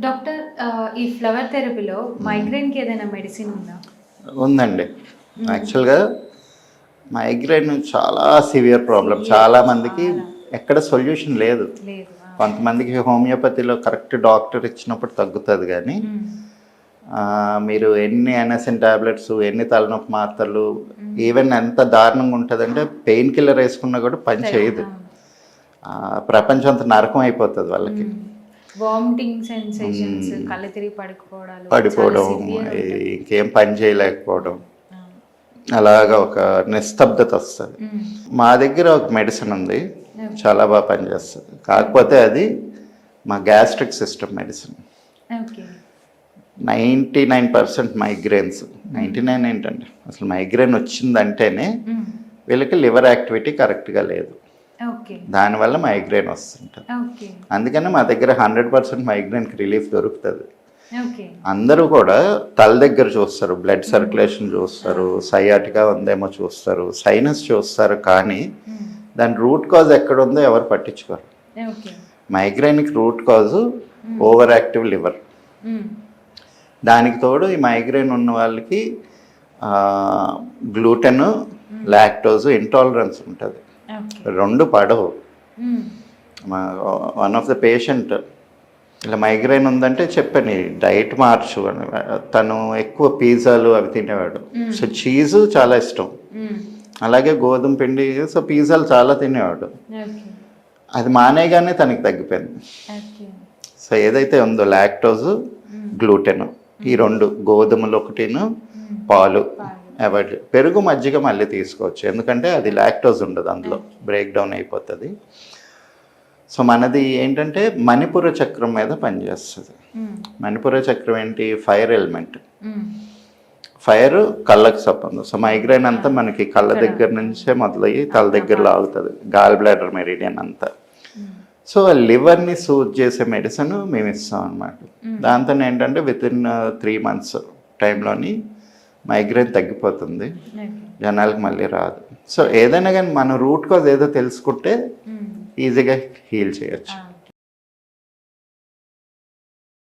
Doctor ఈ flower థెరపీలో మైగ్రేన్‌కి ఏదైనా medicine ఉందా? ఉందండి. యాక్చువల్‌గా మైగ్రేన్ చాలా సివియర్ ప్రాబ్లం. చాలా మందికి ఎక్కడ సొల్యూషన్ లేదు. లేదు. కొంతమందికి హోమియోపతిలో కరెక్ట్ డాక్టర్ ఇచ్చినప్పుడు తగ్గుతుంది కానీ మీరు ఎన్ని ఎన్ఎస్ఎన్ టాబ్లెట్స్, ఎన్ని తలనొప్పి మాత్రలు, ఈవెన్ ఎంత దారుణంగా ఉంటుందంటే పెయిన్ కిల్లర్ వేసుకున్నా కూడా పని చేయదు. ప్రపంచం అంతా నరకం అయిపోతుంది వాళ్ళకి. వామిటింగ్ సెన్సేషన్స్, కళ్ళు తిరిగి పడిపోవడం, ఇంకేం పని చేయలేకపోవడం, అలాగా ఒక నిస్తబ్దత వస్తుంది. మా దగ్గర ఒక మెడిసిన్ ఉంది, చాలా బాగా పనిచేస్తుంది. కాకపోతే అది మా గ్యాస్ట్రిక్ సిస్టమ్ మెడిసిన్. 99% మైగ్రేన్స్, 99 ఏంటండి అసలు మైగ్రేన్ వచ్చిందంటేనే వీళ్ళకి లివర్ యాక్టివిటీ కరెక్ట్గా లేదు, దానివల్ల మైగ్రేన్ వస్తుంటుంది. అందుకని మా దగ్గర 100% మైగ్రేన్కి రిలీఫ్ దొరుకుతుంది. అందరూ కూడా తల దగ్గర చూస్తారు, బ్లడ్ సర్క్యులేషన్ చూస్తారు, సయాటికా ఉందేమో చూస్తారు, సైనస్ చూస్తారు, కానీ దాని రూట్ కాజ్ ఎక్కడ ఉందో ఎవరు పట్టించుకోరు. మైగ్రేన్కి రూట్ కాజు ఓవర్ యాక్టివ్ లివర్. దానికి తోడు ఈ మైగ్రేన్ ఉన్న వాళ్ళకి గ్లూటెన్, లాక్టోజ్ ఇంటాలరెన్స్ ఉంటుంది, రెండు పడవు. వన్ ఆఫ్ ద పేషెంట్ ఇలా మైగ్రేన్ ఉందంటే చెప్పని డైట్ మార్చు అని. తను ఎక్కువ పిజ్జాలు అవి తినేవాడు, సో చీజు చాలా ఇష్టం, అలాగే గోధుమ పిండి, సో పిజ్జాలు చాలా తినేవాడు. అది మానేగానే తనకి తగ్గిపోయింది. సో ఏదైతే ఉందో లాక్టోజు, గ్లూటెన్, ఈ రెండు, గోధుమలు ఒకటిను, పాలు అవాయిడ్. పెరుగు, మజ్జిగ మళ్ళీ తీసుకోవచ్చు, ఎందుకంటే అది లాక్టోజ్ ఉండదు, అందులో బ్రేక్ డౌన్ అయిపోతుంది. సో మనది ఏంటంటే మణిపుర చక్రం మీద పనిచేస్తుంది. మణిపుర చక్రం ఏంటి? Fire element. ఫైర్ కళ్ళకు సంబంధం. సో మైగ్రేన్ అంతా మనకి కళ్ళ దగ్గర నుంచే మొదలయ్యి తల దగ్గర లాగుతుంది, గాల్ బ్లాడర్ మెరిడియన్ అంతా. సో లివర్ని సూట్ చేసే మెడిసిన్ మేము ఇస్తాం అన్నమాట. దాంతో ఏంటంటే వితిన్ 3 months టైంలోని మైగ్రేన్ తగ్గిపోతుంది, జనాలకు మళ్ళీ రాదు. సో ఏదైనా కానీ మన రూట్ కాజ్ ఏదో తెలుసుకుంటే ఈజీగా హీల్ చేయొచ్చు.